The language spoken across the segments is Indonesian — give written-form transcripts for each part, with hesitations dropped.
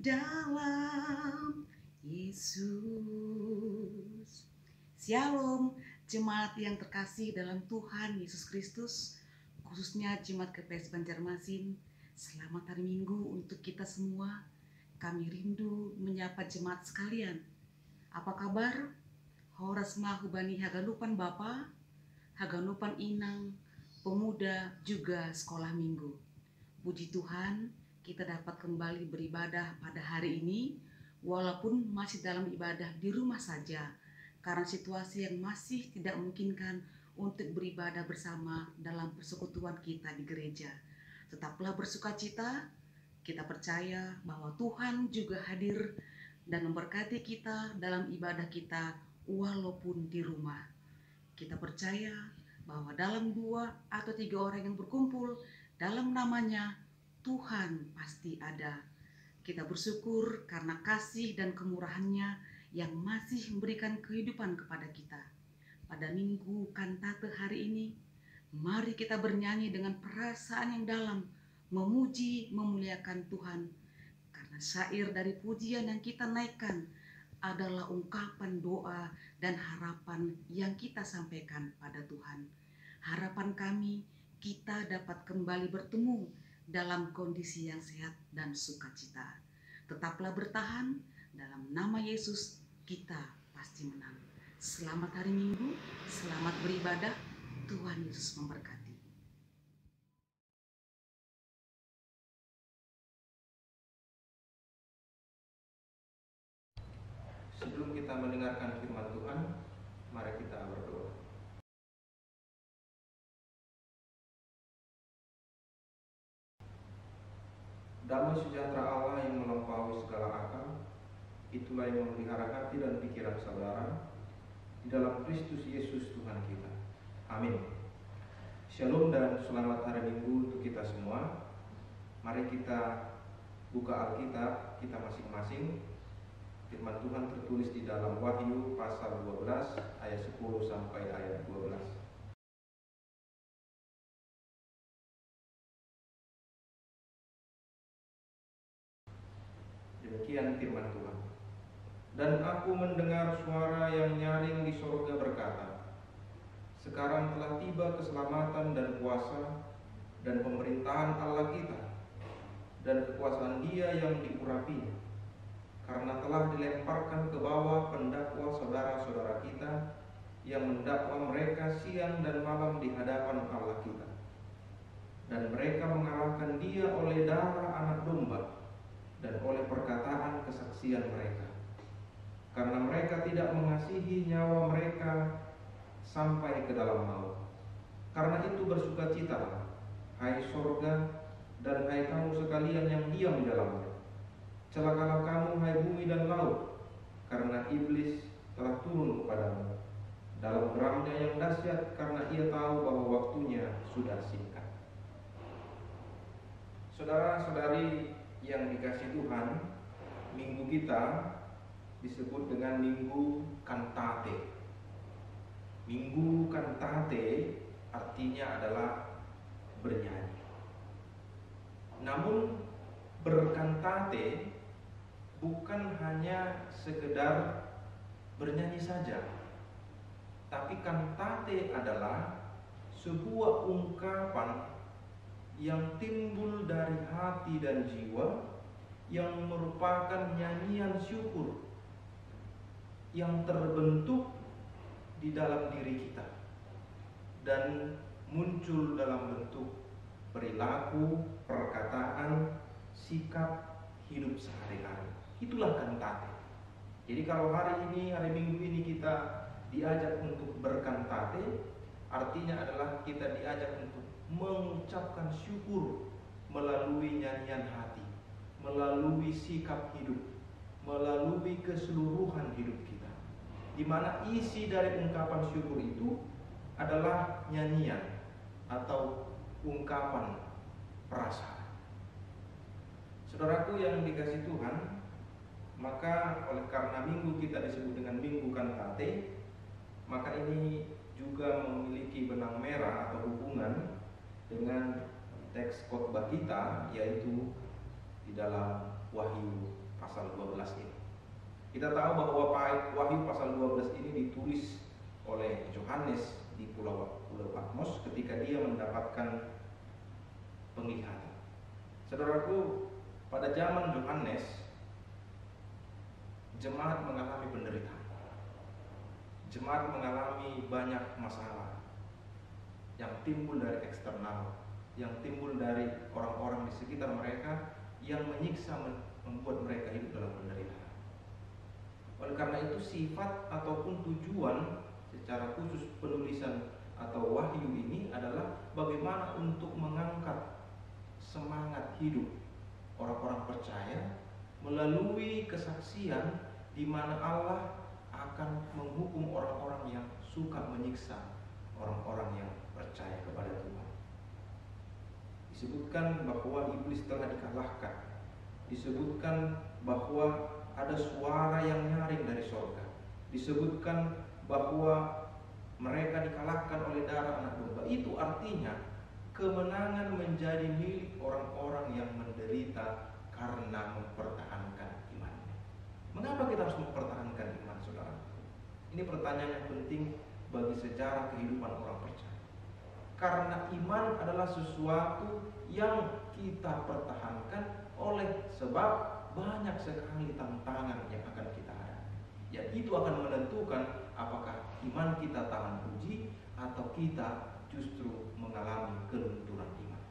dalam Yesus. Shalom, jemaat yang terkasih dalam Tuhan Yesus Kristus, khususnya jemaat KPS Banjarmasin. Selamat hari Minggu untuk kita semua. Kami rindu menyapa jemaat sekalian. Apa kabar? Horas mahubani haganupan Bapa, haganupan Inang, pemuda juga sekolah minggu. Puji Tuhan, kita dapat kembali beribadah pada hari ini, walaupun masih dalam ibadah di rumah saja, karena situasi yang masih tidak memungkinkan untuk beribadah bersama dalam persekutuan kita di gereja. Tetaplah bersukacita, kita percaya bahwa Tuhan juga hadir dan memberkati kita dalam ibadah kita walaupun di rumah. Kita percaya bahwa dalam 2 atau 3 orang yang berkumpul dalam namanya, Tuhan pasti ada. Kita bersyukur karena kasih dan kemurahan-Nya yang masih memberikan kehidupan kepada kita. Pada minggu kantate hari ini, mari kita bernyanyi dengan perasaan yang dalam, memuji, memuliakan Tuhan. Karena syair dari pujian yang kita naikkan adalah ungkapan doa dan harapan yang kita sampaikan pada Tuhan. Harapan kami, kita dapat kembali bertemu dalam kondisi yang sehat dan sukacita. Tetaplah bertahan, dalam nama Yesus kita pasti menang. Selamat hari Minggu, selamat beribadah, Tuhan Yesus memberkati. Sebelum kita mendengarkan firman Tuhan, mari kita berdoa. Damai sejahtera Allah yang melampaui segala akal, itulah yang memelihara hati dan pikiran saudara di dalam Kristus Yesus Tuhan kita. Amin. Shalom dan selamat hari Minggu untuk kita semua. Mari kita buka Alkitab kita masing-masing. Firman Tuhan tertulis di dalam Wahyu pasal 12 ayat 10 sampai ayat 12. Demikian firman Tuhan. Dan aku mendengar suara yang nyaring di sorga berkata, sekarang telah tiba keselamatan dan kuasa dan pemerintahan Allah kita dan kekuasaan Dia yang diurapinya, karena telah dilemparkan ke bawah pendakwa saudara-saudara kita yang mendakwa mereka siang dan malam di hadapan Allah kita. Dan mereka mengalahkan Dia oleh darah anak domba dan oleh perkataan kesaksian mereka, karena mereka tidak mengasihi nyawa mereka sampai ke dalam maut. Karena itu bersukacitalah, hai sorga, dan hai kamu sekalian yang diam di dalamnya. Celakalah kamu, hai bumi dan laut, karena iblis telah turun kepadamu dalam geramnya yang dahsyat, karena ia tahu bahwa waktunya sudah singkat. Saudara-saudari yang dikasihi Tuhan, minggu kita disebut dengan Minggu Kantate. Minggu Kantate artinya adalah bernyanyi. Namun berkantate bukan hanya sekedar bernyanyi saja, tapi kantate adalah sebuah ungkapan yang timbul dari hati dan jiwa, yang merupakan nyanyian syukur yang terbentuk di dalam diri kita dan muncul dalam bentuk perilaku, perkataan, sikap hidup sehari-hari. Itulah kantate. Jadi kalau hari ini, hari Minggu ini kita diajak untuk berkantate, artinya adalah kita diajak untuk mengucapkan syukur melalui nyanyian hati, melalui sikap hidup, melalui keseluruhan hidup kita, di mana isi dari ungkapan syukur itu adalah nyanyian atau ungkapan perasaan. Saudaraku yang dikasihi Tuhan, maka oleh karena minggu kita disebut dengan Minggu Kantate, maka ini juga memiliki benang merah atau hubungan dengan teks khotbah kita, yaitu di dalam Wahyu pasal 12 ini. Kita tahu bahwa Wahyu pasal 12 ini ditulis oleh Yohanes di Pulau Patmos ketika dia mendapatkan penglihatan. Saudaraku, pada zaman Yohanes, jemaat mengalami penderitaan. Jemaat mengalami banyak masalah yang timbul dari eksternal, yang timbul dari orang-orang di sekitar mereka yang menyiksa, membuat mereka hidup dalam penderitaan. Oleh karena itu, sifat ataupun tujuan secara khusus penulisan atau wahyu ini adalah bagaimana untuk mengangkat semangat hidup orang-orang percaya melalui kesaksian di mana Allah akan menghukum orang-orang yang suka menyiksa orang-orang yang percaya kepada Tuhan. Disebutkan bahwa iblis telah dikalahkan. Disebutkan bahwa ada suara yang nyaring dari sorga. Disebutkan bahwa mereka dikalahkan oleh darah anak domba. Itu artinya kemenangan menjadi milik orang-orang yang menderita karena mempertahankan imannya. Mengapa kita harus mempertahankan iman, saudara? Ini pertanyaan yang penting bagi sejarah kehidupan orang percaya. Karena iman adalah sesuatu yang kita pertahankan oleh sebab banyak sekali tantangan yang akan kita hadapi. Ya, itu akan menentukan apakah iman kita tahan uji atau kita justru mengalami kelunturan iman.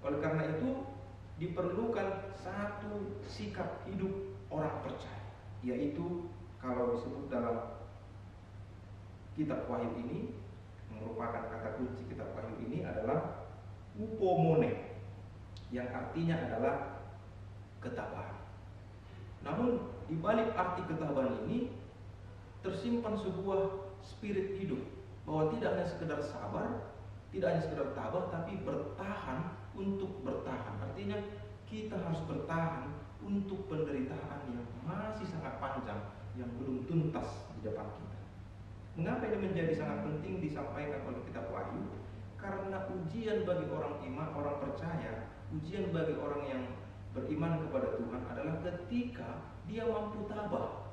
Oleh karena itu, diperlukan satu sikap hidup orang percaya, yaitu kalau disebut dalam kitab Wahyu ini, merupakan kata kunci kitab Wahyu ini adalah upomone, yang artinya adalah ketabahan. Namun di balik arti ketabahan ini tersimpan sebuah spirit hidup, bahwa tidak hanya sekedar sabar, tidak hanya sekedar tabah, tapi bertahan untuk bertahan. Artinya kita harus bertahan untuk penderitaan yang masih sangat panjang, yang belum tuntas di depan kita. Mengapa ini menjadi sangat penting disampaikan oleh kitab Wahyu? Karena ujian bagi orang iman, orang percaya, ujian bagi orang yang beriman kepada Tuhan adalah ketika dia mampu tabah,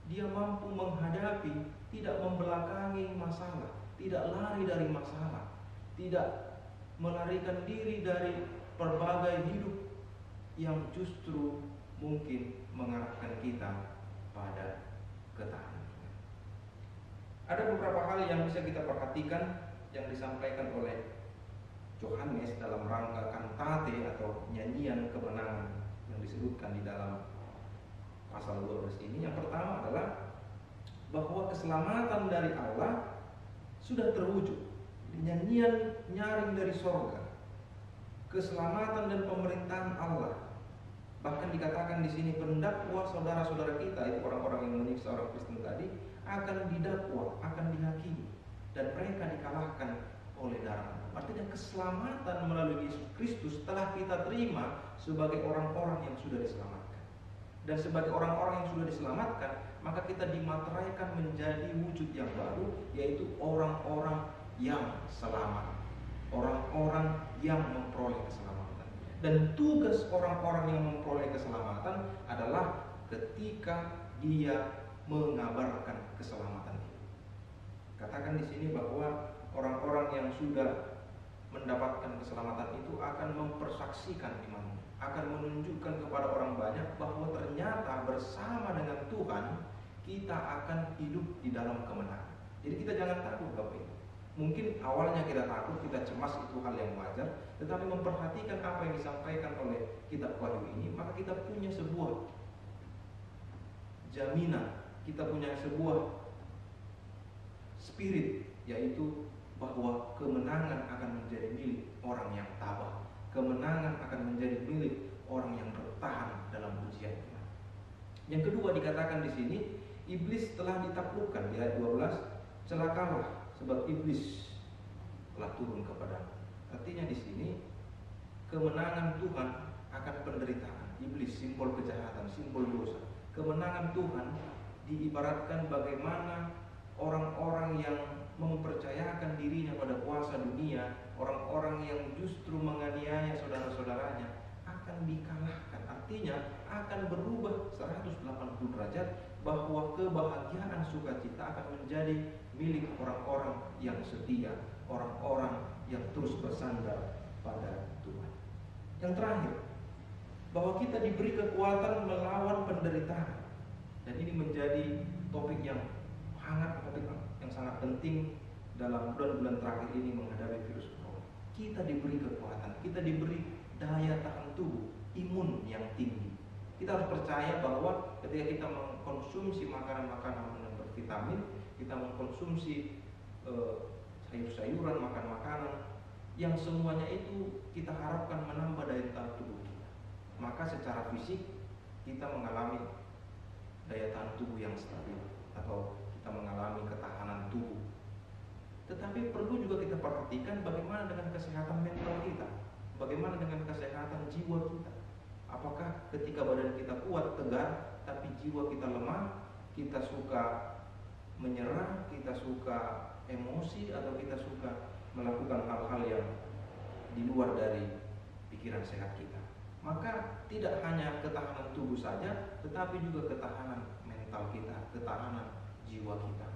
dia mampu menghadapi, tidak membelakangi masalah, tidak lari dari masalah, tidak melarikan diri dari berbagai hidup yang justru mungkin mengarahkan kita pada ketahanan. Ada beberapa hal yang bisa kita perhatikan yang disampaikan oleh Yohanes dalam rangka kantate atau nyanyian kemenangan yang disebutkan di dalam pasal 12 ini. Yang pertama adalah bahwa keselamatan dari Allah sudah terwujud. Nyanyian nyaring dari sorga, keselamatan dan pemerintahan Allah. Bahkan dikatakan di sini pendakwa saudara-saudara kita, itu orang-orang yang menyiksa orang Kristen tadi, akan didakwa, akan dihakimi, dan mereka dikalahkan oleh darah. Artinya keselamatan melalui Yesus Kristus telah kita terima sebagai orang-orang yang sudah diselamatkan. Dan sebagai orang-orang yang sudah diselamatkan, maka kita dimateraikan menjadi wujud yang baru, yaitu orang-orang yang selamat, orang-orang yang memperoleh keselamatan. Dan tugas orang-orang yang memperoleh keselamatan adalah ketika dia mengabarkan keselamatan itu. Katakan di sini bahwa orang-orang yang sudah mendapatkan keselamatan itu akan mempersaksikan imannya, akan menunjukkan kepada orang banyak bahwa ternyata bersama dengan Tuhan kita akan hidup di dalam kemenangan. Jadi kita jangan takut Bapak Ibu. Mungkin awalnya kita takut, kita cemas, itu hal yang wajar, tetapi memperhatikan apa yang disampaikan oleh kitab Wahyu ini, maka kita punya sebuah jaminan, kita punya sebuah spirit, yaitu bahwa kemenangan akan menjadi milik orang yang tabah. Kemenangan akan menjadi milik orang yang bertahan dalam ujian iman. Yang kedua dikatakan di sini, iblis telah ditaklukkan di ayat 12, celakalah sebab iblis telah turun kepadamu. Artinya di sini kemenangan Tuhan akan penderitaan. Iblis simbol kejahatan, simbol dosa. Kemenangan Tuhan diibaratkan bagaimana orang-orang yang mempercayakan dirinya pada kuasa dunia, orang-orang yang justru menganiaya saudara-saudaranya akan dikalahkan. artinya akan berubah 180 derajat, bahwa kebahagiaan sukacita akan menjadi milik orang-orang yang setia, orang-orang yang terus bersandar pada Tuhan. Yang terakhir, bahwa kita diberi kekuatan melawan penderitaan. Dan ini menjadi topik yang sangat penting dalam bulan-bulan terakhir ini menghadapi virus corona. Kita diberi kekuatan, kita diberi daya tahan tubuh, imun yang tinggi. Kita harus percaya bahwa ketika kita mengkonsumsi makanan-makanan yang bervitamin, kita mengkonsumsi sayur-sayuran, makan makanan yang semuanya itu kita harapkan menambah daya tahan tubuh kita, maka secara fisik kita mengalami daya tahan tubuh yang stabil atau kita mengalami ketahanan tubuh. Tetapi perlu juga kita perhatikan bagaimana dengan kesehatan mental kita, bagaimana dengan kesehatan jiwa kita. Apakah ketika badan kita kuat, tegar, tapi jiwa kita lemah, kita suka menyerah, kita suka emosi, atau kita suka melakukan hal-hal yang di luar dari pikiran sehat kita. Maka tidak hanya ketahanan tubuh saja, tetapi juga ketahanan mental kita, ketahanan jiwa kita.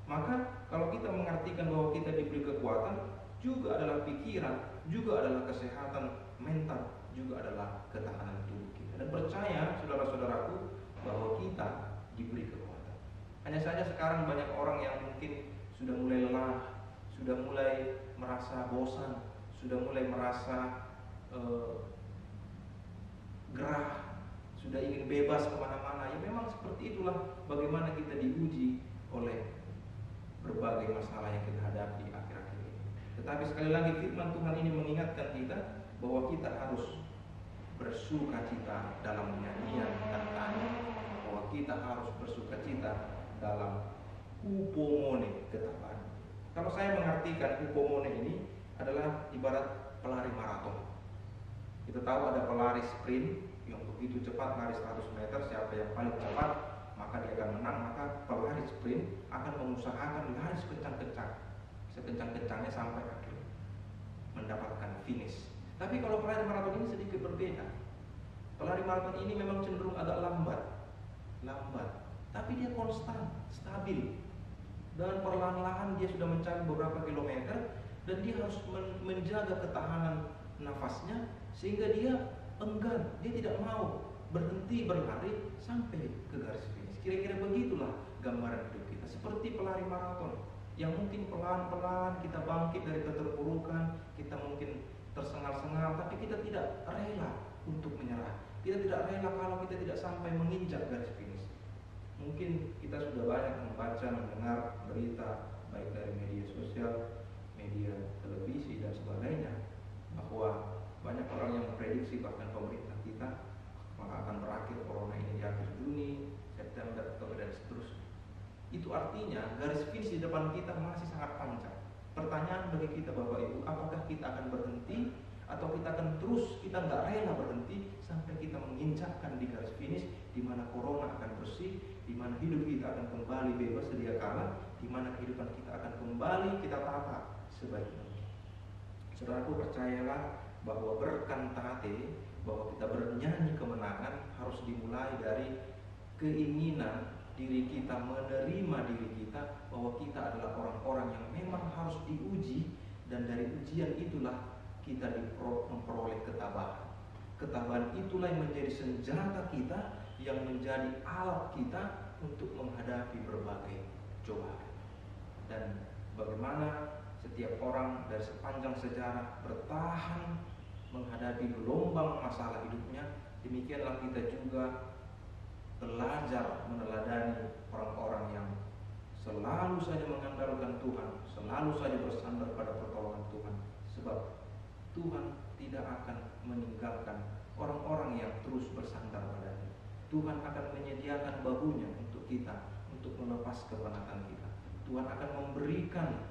Maka kalau kita mengartikan bahwa kita diberi kekuatan, juga adalah pikiran, juga adalah kesehatan mental, juga adalah ketahanan tubuh kita. Dan percaya saudara-saudaraku bahwa kita diberi kekuatan. Hanya saja sekarang banyak orang yang mungkin sudah mulai lelah, sudah mulai merasa bosan, sudah mulai merasa gerah, sudah ingin bebas kemana-mana. Ya memang seperti itulah bagaimana kita diuji oleh berbagai masalah yang kita hadapi akhir-akhir ini. Tetapi sekali lagi firman Tuhan ini mengingatkan kita bahwa kita harus bersukacita dalam nyanyian dan tanya, bahwa kita harus bersukacita dalam upomone, ketabahan. Kalau saya mengartikan upomone ini adalah ibarat pelari maraton. Kita tahu ada pelari sprint yang begitu cepat lari 100 meter, siapa yang paling cepat maka dia akan menang. Maka pelari sprint akan mengusahakan lari sekencang-kencangnya sampai akhir mendapatkan finish. Tapi kalau pelari maraton ini sedikit berbeda. Pelari maraton ini memang cenderung agak lambat, tapi dia konstan, stabil. Dan perlahan-lahan dia sudah mencari beberapa kilometer, dan dia harus menjaga ketahanan nafasnya sehingga dia enggan, dia tidak mau berhenti berlari sampai ke garis finish. Kira-kira begitulah gambaran hidup kita, seperti pelari maraton yang mungkin pelan-pelan kita bangkit dari keterpurukan, kita mungkin tersengal-sengal, tapi kita tidak rela untuk menyerah. Kita tidak rela kalau kita tidak sampai menginjak garis finish. Mungkin kita sudah banyak membaca, mendengar berita baik dari media sosial, media televisi dan sebagainya, bahwa banyak orang yang memprediksi, bahkan pemerintah kita, maka akan berakhir corona ini di akhir Juni, September, Oktober dan seterusnya. Itu artinya garis finish di depan kita masih sangat panjang. Pertanyaan bagi kita Bapak Ibu, apakah kita akan berhenti atau kita akan terus, kita nggak rela berhenti sampai kita menginjakkan di garis finish, di mana corona akan bersih, di mana hidup kita akan kembali bebas sedia kala, di mana kehidupan kita akan kembali kita tata sebaik mungkin. Saudaraku, percayalah bahwa berkantate, bahwa kita bernyanyi kemenangan harus dimulai dari keinginan diri kita, menerima diri kita bahwa kita adalah orang-orang yang memang harus diuji, dan dari ujian itulah kita memperoleh ketabahan. Ketabahan itulah yang menjadi senjata kita, yang menjadi alat kita untuk menghadapi berbagai cobaan. Dan bagaimana setiap orang dari sepanjang sejarah bertahan menghadapi gelombang masalah hidupnya, demikianlah kita juga belajar meneladani orang-orang yang selalu saja mengandalkan Tuhan, selalu saja bersandar pada pertolongan Tuhan. Sebab Tuhan tidak akan meninggalkan orang-orang yang terus bersandar padanya. Tuhan akan menyediakan bahunya untuk kita, untuk melepas kepenatan kita. Tuhan akan memberikan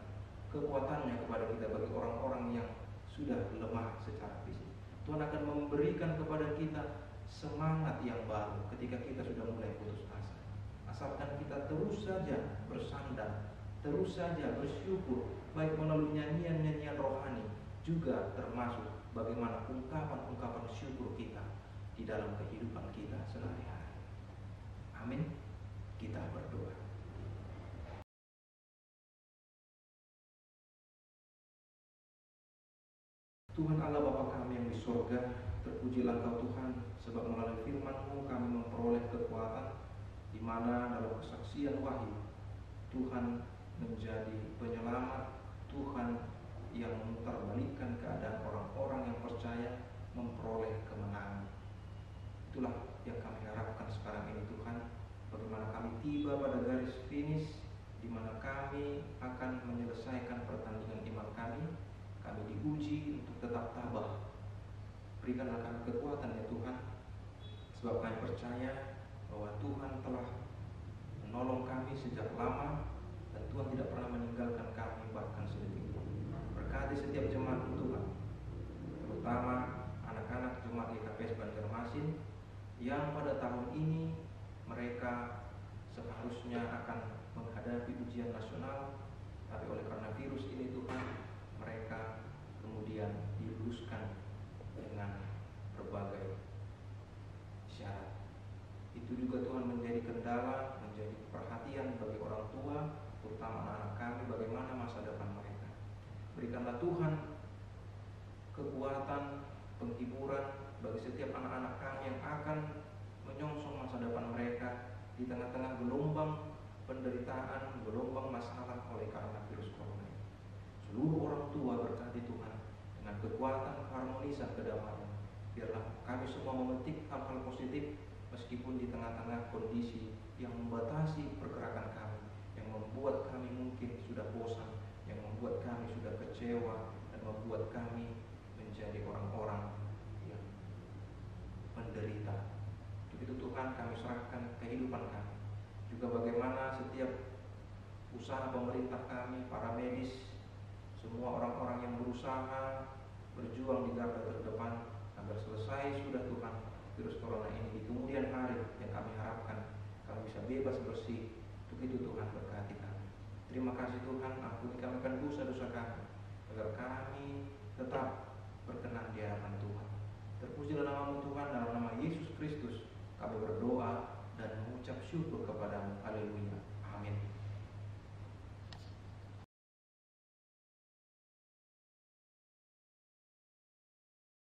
kekuatannya kepada kita bagi orang-orang yang sudah lemah secara fisik. Tuhan akan memberikan kepada kita semangat yang baru ketika kita sudah mulai putus asa. Asalkan kita terus saja bersandar, terus saja bersyukur, baik melalui nyanyian-nyanyian rohani, juga termasuk bagaimana ungkapan-ungkapan syukur kita di dalam kehidupan kita sehari-hari. Amin. Kita berdoa. Tuhan Allah Bapa kami yang di surga, terpujilah Engkau Tuhan, sebab melalui firman-Mu kami memperoleh kekuatan, di mana dalam kesaksian wahyu Tuhan menjadi penyelamat, Tuhan yang memutarbalikkan keadaan orang-orang yang percaya memperoleh kemenangan. Itulah yang kami harapkan sekarang ini Tuhan, bagaimana kami tiba pada garis finish, di mana kami akan menyelesaikan pertandingan iman kami diuji untuk tetap tabah. Berikanlah kami kekuatan ya Tuhan, sebab kami percaya bahwa Tuhan telah menolong kami sejak lama, dan Tuhan tidak pernah meninggalkan kami bahkan sedetik. Berkati setiap jemaat Tuhan, terutama anak-anak jemaat GKPS Banjarmasin yang pada tahun ini mereka seharusnya akan menghadapi ujian nasional, tapi oleh karena virus ini Tuhan, mereka kemudian diluluskan dengan berbagai syarat. Itu juga Tuhan menjadi kendala, menjadi perhatian bagi orang tua, terutama anak-anak kami, bagaimana masa depan mereka. Berikanlah Tuhan kekuatan, penghiburan bagi setiap anak-anak kami yang akan menyongsong masa depan mereka di tengah-tengah gelombang penderitaan, gelombang masalah oleh karena virus corona. Seluruh orang tua berkati Tuhan dengan kekuatan, keharmonisan, kedamaian. Biarlah kami semua memetik hal-hal positif meskipun di tengah-tengah kondisi yang membatasi pergerakan kami, yang membuat kami mungkin sudah bosan, yang membuat kami sudah kecewa, dan membuat kami menjadi orang-orang yang menderita. Untuk itu Tuhan, kami serahkan kehidupan kami. Juga bagaimana setiap usaha pemerintah kami, para medis, semua orang-orang yang berusaha berjuang di garda terdepan agar selesai sudah Tuhan virus corona ini di kemudian hari yang kami harapkan kami bisa bebas bersih. Untuk itu Tuhan berkati kami. Terima kasih Tuhan, ampuni kami akan dosa-dosa kami, agar kami tetap berkenan